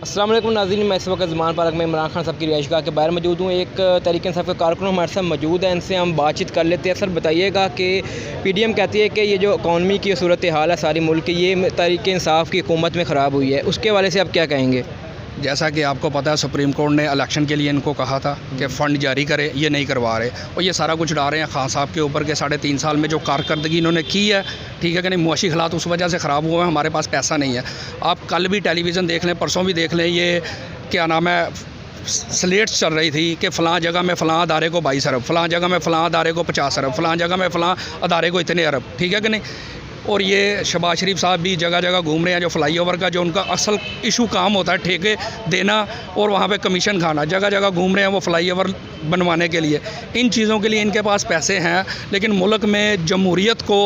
अस्सलाम वालेकुम नाज़रीन, मैं इस वक्त ज़मान पार्क में इमरान खान साहब की रिहाइशगाह के बाहर मौजूद हूँ। एक तहरीक इंसाफ के कारकुन हमारे साथ मौजूद हैं, इनसे हम बातचीत कर लेते हैं। सर बताइएगा कि पीडीएम कहती है कि ये जो इकॉनमी की सूरत हाल है सारी मुल्क की, ये तहरीक इंसाफ की हुकूमत में ख़राब हुई है, उसके हवाले से आप क्या कहेंगे? जैसा कि आपको पता है, सुप्रीम कोर्ट ने इलेक्शन के लिए इनको कहा था कि फ़ंड जारी करें, ये नहीं करवा रहे और ये सारा कुछ डाल रहे हैं खान साहब के ऊपर के 3.5 साल में जो कारकर्दगी इन्होंने की है, ठीक है कि नहीं। मुआशी हालात उस वजह से ख़राब हुए हैं, हमारे पास पैसा नहीं है। आप कल भी टेलीविज़न देख लें, परसों भी देख लें, ये क्या नाम है, स्लेट्स चल रही थी कि फ़लाँ जगह में फ़लाँ अदारे को 22 अरब, फ़लाँ जगह में फ़लाँ अदारे को 50 अरब, फ़लाँ जगह में फ़लाँ अदारे को इतने अरब, ठीक है कि नहीं। और ये शहबाज शरीफ साहब भी जगह जगह घूम रहे हैं, जो फ्लाईओवर का जो उनका असल इशू काम होता है, ठेके देना और वहाँ पे कमीशन खाना, जगह जगह घूम रहे हैं वो फ्लाईओवर बनवाने के लिए। इन चीज़ों के लिए इनके पास पैसे हैं, लेकिन मुल्क में जमहूरियत को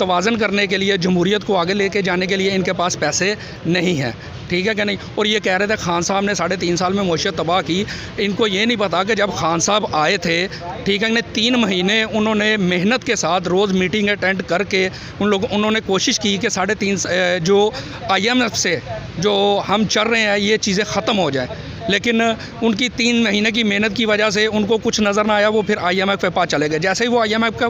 तवाज़न करने के लिए, जमहूरियत को आगे लेके जाने के लिए इनके पास पैसे नहीं हैं, ठीक है कि नहीं। और ये कह रहे थे खान साहब ने 3.5 साल में मईशत तबाह की। इनको ये नहीं पता कि जब खान साहब आए थे, ठीक है, 3 महीने उन्होंने मेहनत के साथ रोज़ मीटिंग अटेंड करके उन्होंने कोशिश की कि 3.5 जो IMF से जो हम चल रहे हैं ये चीज़ें ख़त्म हो जाए, लेकिन उनकी 3 महीने की मेहनत की वजह से उनको कुछ नज़र ना आया। वो फिर IMF के पास चले गए। जैसे ही वो IMF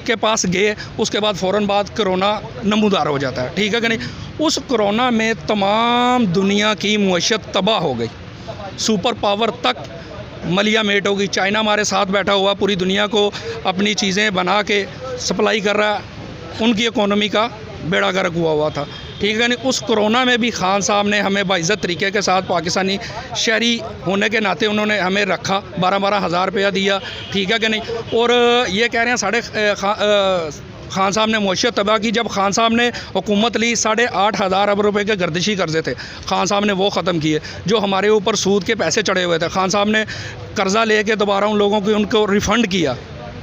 के पास गए, उसके बाद फ़ौरन बाद कोरोना नमूदार हो जाता है, ठीक है कि नहीं। उस कोरोना में तमाम दुनिया की मईशत तबाह हो गई, सुपर पावर तक मलिया मेट हो गई। चाइना हमारे साथ बैठा हुआ पूरी दुनिया को अपनी चीज़ें बना के सप्लाई कर रहा है, उनकी इकोनॉमी का बेड़ा गर्क हुआ था, ठीक है नहीं। उस कोरोना में भी खान साहब ने हमें बाइज़्ज़त तरीके के साथ पाकिस्तानी शहरी होने के नाते उन्होंने हमें रखा, 12-12 हज़ार रुपया दिया, ठीक है कि नहीं। और ये कह रहे हैं खान साहब ने मईशत तबाह की। जब खान साहब ने हुकूमत ली, 8.5 हज़ार अरब रुपये के गर्दिशी कर्जे थे, खान साहब ने वो ख़त्म किए। जो हमारे ऊपर सूद के पैसे चढ़े हुए थे, खान साहब ने कर्ज़ा लेके दोबारा उन लोगों को उनको रिफ़ंड किया,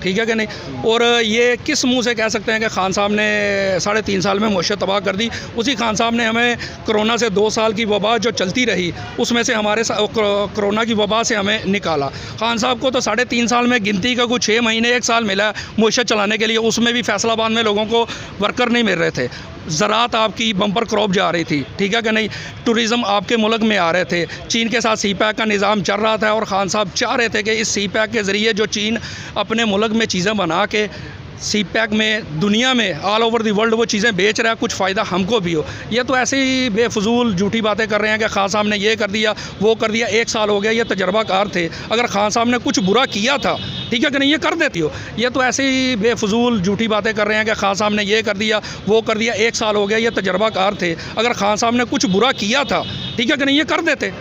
ठीक है कि नहीं। और ये किस मुंह से कह सकते हैं कि खान साहब ने 3.5 साल में मईशत तबाह कर दी। उसी खान साहब ने हमें कोरोना से 2 साल की वबा जो चलती रही, उसमें से हमारे कोरोना की वबा से हमें निकाला। खान साहब को तो 3.5 साल में गिनती का कुछ 6 महीने 1 साल मिला मईशत चलाने के लिए, उसमें भी फैसलाबाद में लोगों को वर्कर नहीं मिल रहे थे। ज़रात आपकी बम्पर क्रॉप जा रही थी, ठीक है कि नहीं। टूरिज़म आपके मुल्क में आ रहे थे। चीन के साथ CPEC का निज़ाम चल रहा था और ख़ान साहब चाह रहे थे कि इस CPEC के ज़रिए जो चीन अपने मुल्क में चीज़ें बना के CPEC में दुनिया में ऑल ओवर दी वर्ल्ड वो चीज़ें बेच रहा है, कुछ फ़ायदा हमको भी हो। ये तो ऐसे ही बेफजूल झूठी बातें कर रहे हैं कि खान साहब ने ये कर दिया, वो कर दिया। 1 साल हो गया, ये तजर्बाकार थे। अगर खान साहब ने कुछ बुरा किया था, ठीक है कि नहीं, ये कर देती हो। ये तो ऐसे ही बेफजूल झूठी बातें कर रहे हैं कि खान साहब ने ये कर दिया, वो कर दिया। 1 साल हो गया, ये तजर्बाकार थे। अगर खान साहब ने कुछ बुरा किया था, ठीक है कि नहीं, ये कर देते।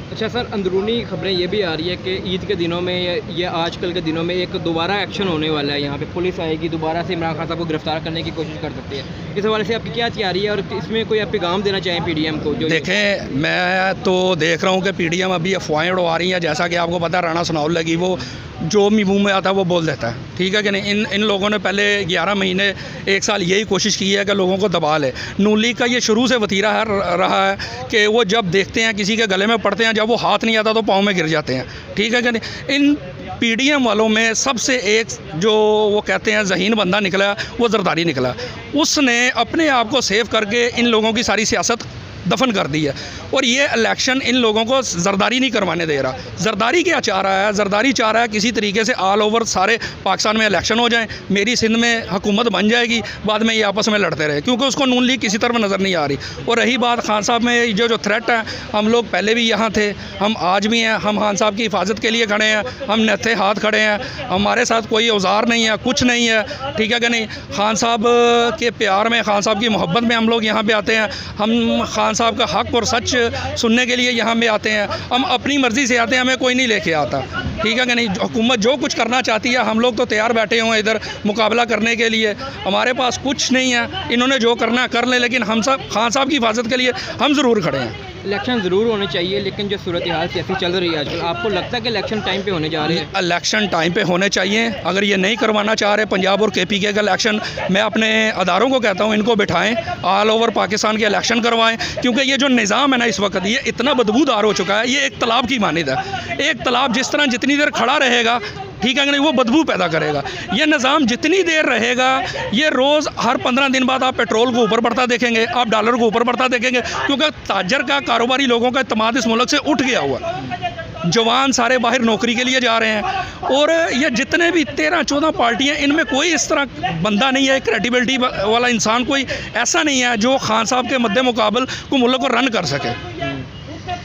अच्छा सर, अंदरूनी खबरें ये भी आ रही है कि ईद के दिनों में या आजकल के दिनों में एक दोबारा एक्शन होने वाला है, यहाँ पे पुलिस आएगी, दोबारा से इमरान खान साहब को गिरफ्तार करने की कोशिश कर सकती है। इस हवाले से आपकी क्या तैयारी है और इसमें कोई आप पैगाम देना चाहें PDM को? जो देखें, मैं तो देख रहा हूँ कि PDM अभी अफवाहें उड़वा रही हैं। जैसा कि आपको पता है, राणा सनाउल लगी, वो जो भी मुँह में आता है वो बोल देता है, ठीक है कि नहीं। इन लोगों ने पहले 11 महीने 1 साल यही कोशिश की है कि लोगों को दबा ले। नून लीग का ये शुरू से वतीरा रहा है कि वो जब देखते हैं किसी के गले में पड़ते हैं, जब वो हाथ नहीं आता तो पाँव में गिर जाते हैं, ठीक है कि नहीं। इन PDM वालों में सबसे एक जो वो कहते हैं ज़हीन बंदा निकला, वो जरदारी निकला। उसने अपने आप को सेव करके इन लोगों की सारी सियासत दफन कर दी है। और ये इलेक्शन इन लोगों को जरदारी नहीं करवाने दे रहा। जरदारी क्या चाह रहा है? जरदारी चाह रहा है किसी तरीके से ऑल ओवर सारे पाकिस्तान में इलेक्शन हो जाएं, मेरी सिंध में हुकूमत बन जाएगी, बाद में ये आपस में लड़ते रहे, क्योंकि उसको नून लीग किसी तरफ नज़र नहीं आ रही। और रही बात खान साहब में जो थ्रेट है, हम लोग पहले भी यहाँ थे, हम आज भी हैं। हम खान साहब की हिफाजत के लिए खड़े हैं, हम नत्थे हाथ खड़े हैं। हमारे साथ कोई औजार नहीं है, कुछ नहीं है, ठीक है कि नहीं। खान साहब के प्यार में, खान साहब की मोहब्बत में हम लोग यहाँ पे आते हैं। हम खान साहब का हक और सच सुनने के लिए यहाँ पे आते हैं। हम अपनी मर्ज़ी से आते हैं, हमें कोई नहीं लेके आता, ठीक है कि नहीं। हुकूमत जो कुछ करना चाहती है, हम लोग तो तैयार बैठे हुए हैं इधर मुकाबला करने के लिए। हमारे पास कुछ नहीं है, इन्होंने जो करना है कर लें, लेकिन हम सब खान साहब की हिफाजत के लिए हम ज़रूर खड़े हैं। इलेक्शन ज़रूर होने चाहिए, लेकिन जो सूरत हाल कैसी चल रही है आजकल, आपको लगता है कि इलेक्शन टाइम पे होने जा रहे हैं? इलेक्शन टाइम पे होने चाहिए। अगर ये नहीं करवाना चाह रहे पंजाब और KPK का इलेक्शन, मैं अपने अदारों को कहता हूँ इनको बिठाएं, ऑल ओवर पाकिस्तान के इलेक्शन करवाएं। क्योंकि ये जो निज़ाम है ना इस वक्त, ये इतना बदबूदार हो चुका है। ये एक तालाब की मानिद है। एक तालाब जिस तरह जितनी देर खड़ा रहेगा, ठीक है कि नहीं, वो बदबू पैदा करेगा। ये निज़ाम जितनी देर रहेगा, ये रोज़ हर 15 दिन बाद आप पेट्रोल को ऊपर बढ़ता देखेंगे, आप डॉलर को ऊपर बढ़ता देखेंगे, क्योंकि ताजर का, कारोबारी लोगों का इत्तेमाद इस मुल्क से उठ गया हुआ है। जवान सारे बाहर नौकरी के लिए जा रहे हैं, और ये जितने भी 13-14 पार्टियां, इनमें कोई इस तरह बंदा नहीं है, क्रेडिबिलिटी वाला इंसान कोई ऐसा नहीं है जो खान साहब के मद्दे मुकाबल को मुल्क को रन कर सके।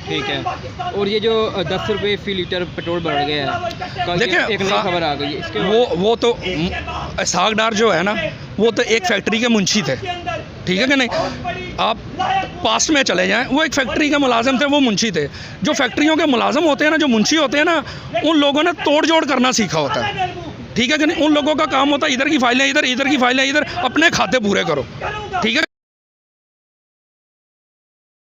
ठीक है। और ये जो 10 रुपये फ़ी लीटर पेट्रोल बढ़ गया है, कल देखिए, एक नई खबर आ गई है इसके वो तो इसहाक डार जो है ना, वो तो एक फैक्ट्री के मुंशी थे, ठीक है कि नहीं। आप पास्ट में चले जाएं, वो एक फैक्ट्री के मुलाजिम थे, वो मुंशी थे। जो फैक्ट्रियों के मुलाजिम होते हैं ना, जो मुंशी होते हैं ना, उन लोगों ने तोड़ जोड़ करना सीखा होता है, ठीक है कि नहीं। उन लोगों का काम होता है इधर की फाइलें इधर, इधर की फाइलें इधर, अपने खाते पूरे करो, ठीक है।